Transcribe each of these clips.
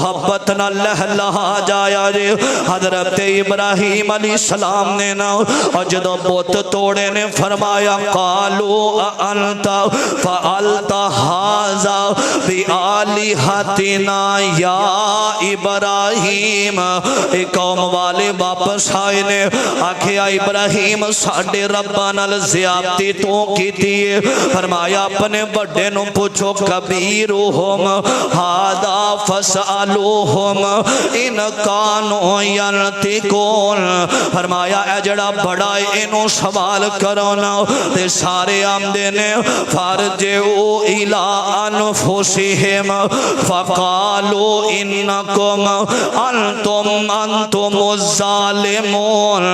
محبت نہ لہلہا جایا جے حضرت ابراہیم علیہ السلام نے نا اور جدو بت توڑے نے فرمایا قالو انت فعلت ھذا بآلہتنا یا ابراہیم۔ ایک قوم والے واپس آئے نے آکھیا ابراہیم ساڈے رباں نال زیادتی تو کیتی ہے۔ فرمایا اپنے بڑے نو پوچھو کبیرہم ھذا فاسألوہم ان کانوا ینطقون۔ فرمایا اے جڑا بڑا ہے اینو سوال کرو نا تے سارے آمدے نے فارجعوا الی انفسہم فقالوا انکم انتم الظالمون۔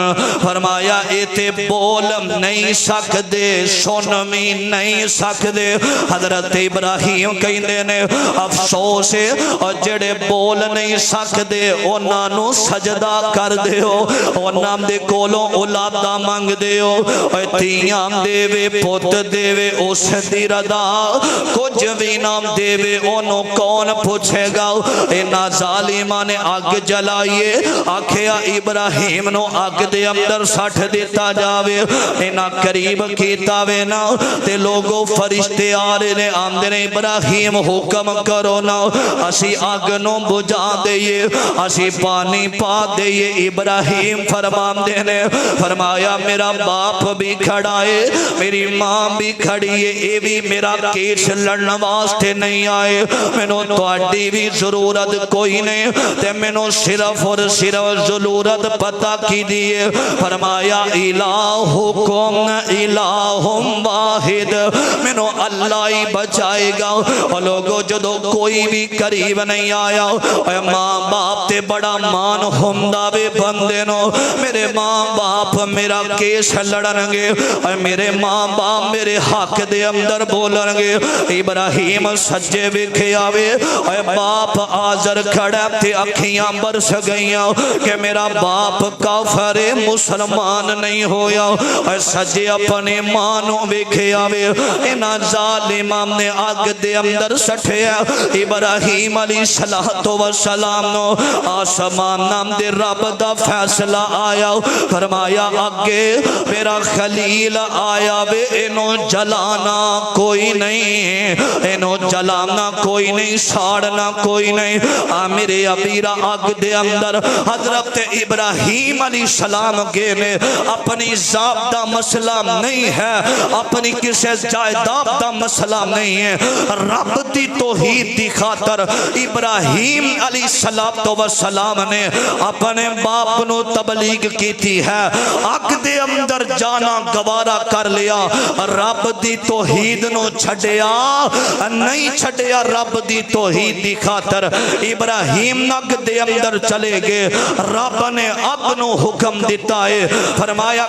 فرمایا ایتے بول نہیں سکدے سن بھی نہیں سکدے۔ حضرت ابراہیم کہندے نے افسوس ہے اور جڑے بول نہیں سکدے انہاں نو سجدہ کر دیو، انہاں دے کولوں اولاداں منگ دیو، تیاں دے وے پوت دے وے اس دی رضا کچھ بھی نہ دے وے انہوں کون پوچھے گا۔ انہاں ظالماں نے آگ جلائیے آکھیا ابراہیم نو آگ دے اندر سٹھ دیتا جاوے۔ انہاں قریب کیتا وے نا تے لوگوں فرشتے آ رہے نے آمدے نے ابراہیم حکم کرو نا اسی آگ نو بجھا دئیے اسی پانی پا دئیے۔ ابراہیم فرمان دینے فرمایا میرا باپ بھی کھڑا ہے میری ماں بھی کھڑی ہے، اے بھی میرا کیس لڑن واسطے نہیں آئے، مینوں تواڈی بھی ضرورت کوئی نہیں تے مینوں صرف اور صرف ضرورت پتہ کی دیے۔ فرمایا الہکم الہ واحد، مینوں اللہ ہی بچائے گا۔ اور لوگوں جدو کوئی بھی قریب نہیں آیا اے ماں باپ تے بڑا مان ہوندا وے بندے نو، میرے ماں باپ میرا کیس لڑن گے اے میرے ماں باپ میرے حق دے اندر بولن گے۔ ابراہیم سجے ویکھے آوے اے باپ آزر کھڑا تے اکھیاں برس گئیاں کہ میرا باپ کافر مسلمان نہیں ہویا۔ اے سجے اپنے ماں نو ویکھے آوے انہاں ظالماں نے آگ دے اندر سٹھیا۔ ابراہیم علیہ السلام نو آسمان نام دے رب دا فیصلہ آیا، فرمایا آگے میرا خلیل آیا وے انو جلانا کوئی نہیں، انو جلانا کوئی نہیں، ساڑنا کوئی نہیں۔ میرے ابیرہ آگ دے اندر حضرت ابراہیم علیہ السلام کے نے اپنی ذات دا مسئلہ نہیں ہے، اپنی کسے جائیداد دا مسئلہ نہیں ہے، رب دی توحید دی خاطر ابراہیم علیہ السلام نے اپنے باپ نو تبلیغ کی تھی ہے، آگ دے اندر جانا گوارا کر لیا، رب دی توحید نو چھڑیا نہیں چھڑیا، رب دی توحید دی خاطر ابراہیم نگ دے اندر چلے گئے۔ رب نے اب نو حکم دیتا ہے، فرمایا